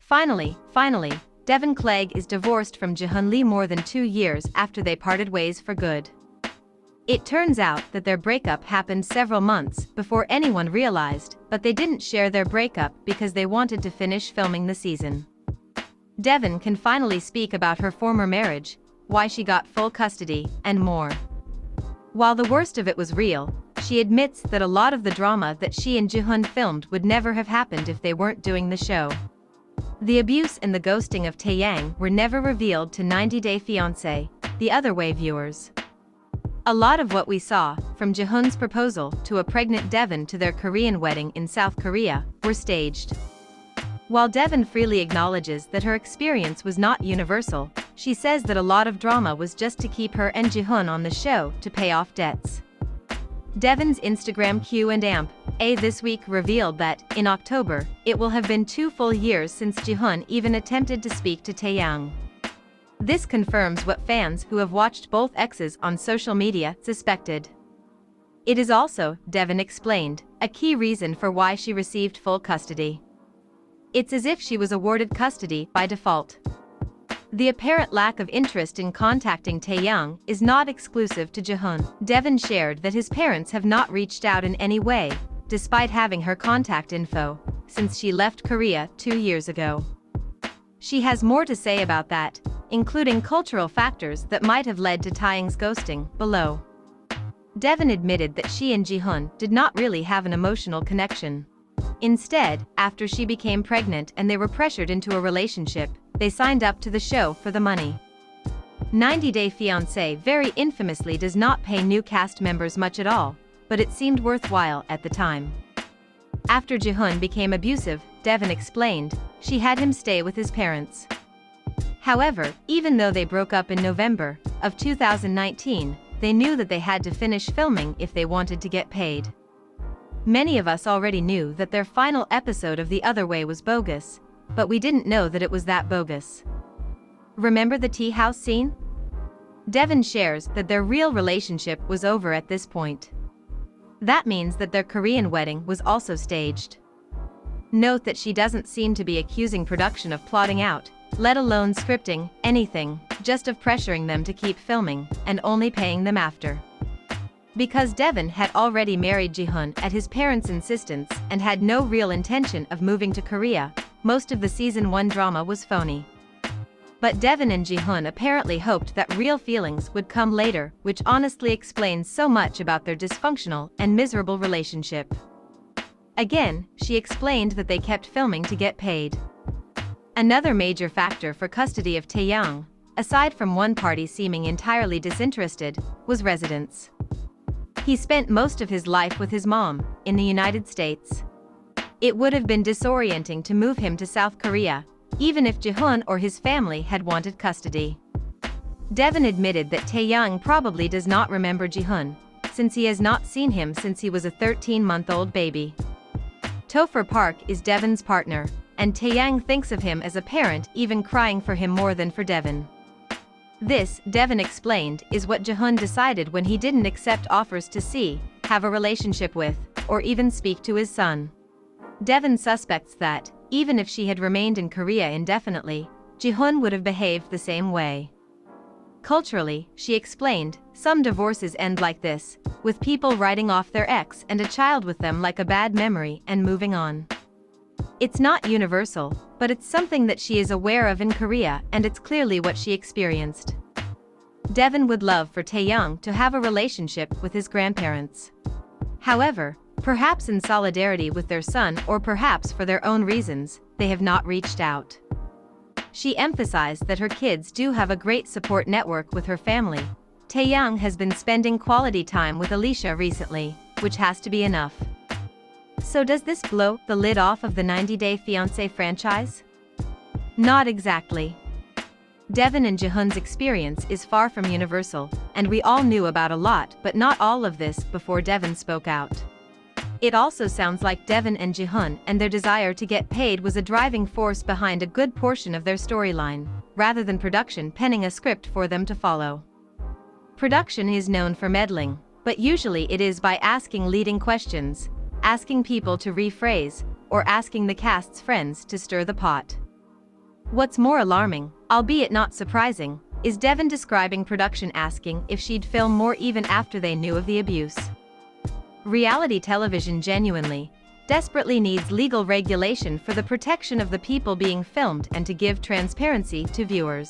Finally, Deavan Clegg is divorced from Jihoon more than 2 years after they parted ways for good. It turns out that their breakup happened several months before anyone realized, but they didn't share their breakup because they wanted to finish filming the season. Deavan can finally speak about her former marriage, why she got full custody, and more. While the worst of it was real, she admits that a lot of the drama that she and Jihoon filmed would never have happened if they weren't doing the show. The abuse and the ghosting of Taeyang were never revealed to 90 Day Fiancé, the other way viewers. A lot of what we saw, from Jihoon's proposal to a pregnant Deavan to their Korean wedding in South Korea, were staged. While Deavan freely acknowledges that her experience was not universal, she says that a lot of drama was just to keep her and Jihoon on the show to pay off debts. Deavan's Instagram Q&A this week revealed that, in October, it will have been 2 full years since Jihoon even attempted to speak to Taeyang. This confirms what fans who have watched both exes on social media suspected. It is also, Deavan explained, a key reason for why she received full custody. It's as if she was awarded custody by default. The apparent lack of interest in contacting Taeyang is not exclusive to Jihoon. Deavan shared that his parents have not reached out in any way, despite having her contact info, since she left Korea 2 years ago. She has more to say about that, including cultural factors that might have led to Taeyang's ghosting, below. Deavan admitted that she and Jihoon did not really have an emotional connection. Instead, after she became pregnant and they were pressured into a relationship, they signed up to the show for the money. 90 Day Fiancé very infamously does not pay new cast members much at all, but it seemed worthwhile at the time. After Jihoon became abusive, Deavan explained, she had him stay with his parents. However, even though they broke up in November of 2019, they knew that they had to finish filming if they wanted to get paid. Many of us already knew that their final episode of The Other Way was bogus, but we didn't know that it was that bogus. Remember the tea house scene? Deavan shares that their real relationship was over at this point. That means that their Korean wedding was also staged. Note that she doesn't seem to be accusing production of plotting out, let alone scripting, anything, just of pressuring them to keep filming, and only paying them after. Because Deavan had already married Jihoon at his parents' insistence and had no real intention of moving to Korea, most of the season 1 drama was phony. But Deavan and Jihoon apparently hoped that real feelings would come later, which honestly explains so much about their dysfunctional and miserable relationship. Again, she explained that they kept filming to get paid. Another major factor for custody of Taeyang, aside from one party seeming entirely disinterested, was residence. He spent most of his life with his mom, in the United States. It would have been disorienting to move him to South Korea, even if Jihoon or his family had wanted custody. Deavan admitted that Taeyang probably does not remember Jihoon, since he has not seen him since he was a 13-month-old baby. Topher Park is Deavan's partner, and Taeyang thinks of him as a parent, even crying for him more than for Deavan. This, Deavan explained, is what Jihoon decided when he didn't accept offers to see, have a relationship with, or even speak to his son. Deavan suspects that, even if she had remained in Korea indefinitely, Jihoon would have behaved the same way. Culturally, she explained, some divorces end like this, with people writing off their ex and a child with them like a bad memory and moving on. It's not universal, but it's something that she is aware of in Korea, and it's clearly what she experienced. Deavan would love for Taeyang to have a relationship with his grandparents. However, perhaps in solidarity with their son or perhaps for their own reasons, they have not reached out. She emphasized that her kids do have a great support network with her family. Taeyang has been spending quality time with Alicia recently, which has to be enough. So does this blow the lid off of the 90 Day Fiancé franchise? Not exactly. Deavan and Jihoon's experience is far from universal, and we all knew about a lot but not all of this before Deavan spoke out. It also sounds like Deavan and Jihoon and their desire to get paid was a driving force behind a good portion of their storyline, rather than production penning a script for them to follow. Production is known for meddling, but usually it is by asking leading questions, asking people to rephrase, or asking the cast's friends to stir the pot. What's more alarming, albeit not surprising, is Deavan describing production asking if she'd film more even after they knew of the abuse. Reality television genuinely, desperately needs legal regulation for the protection of the people being filmed and to give transparency to viewers.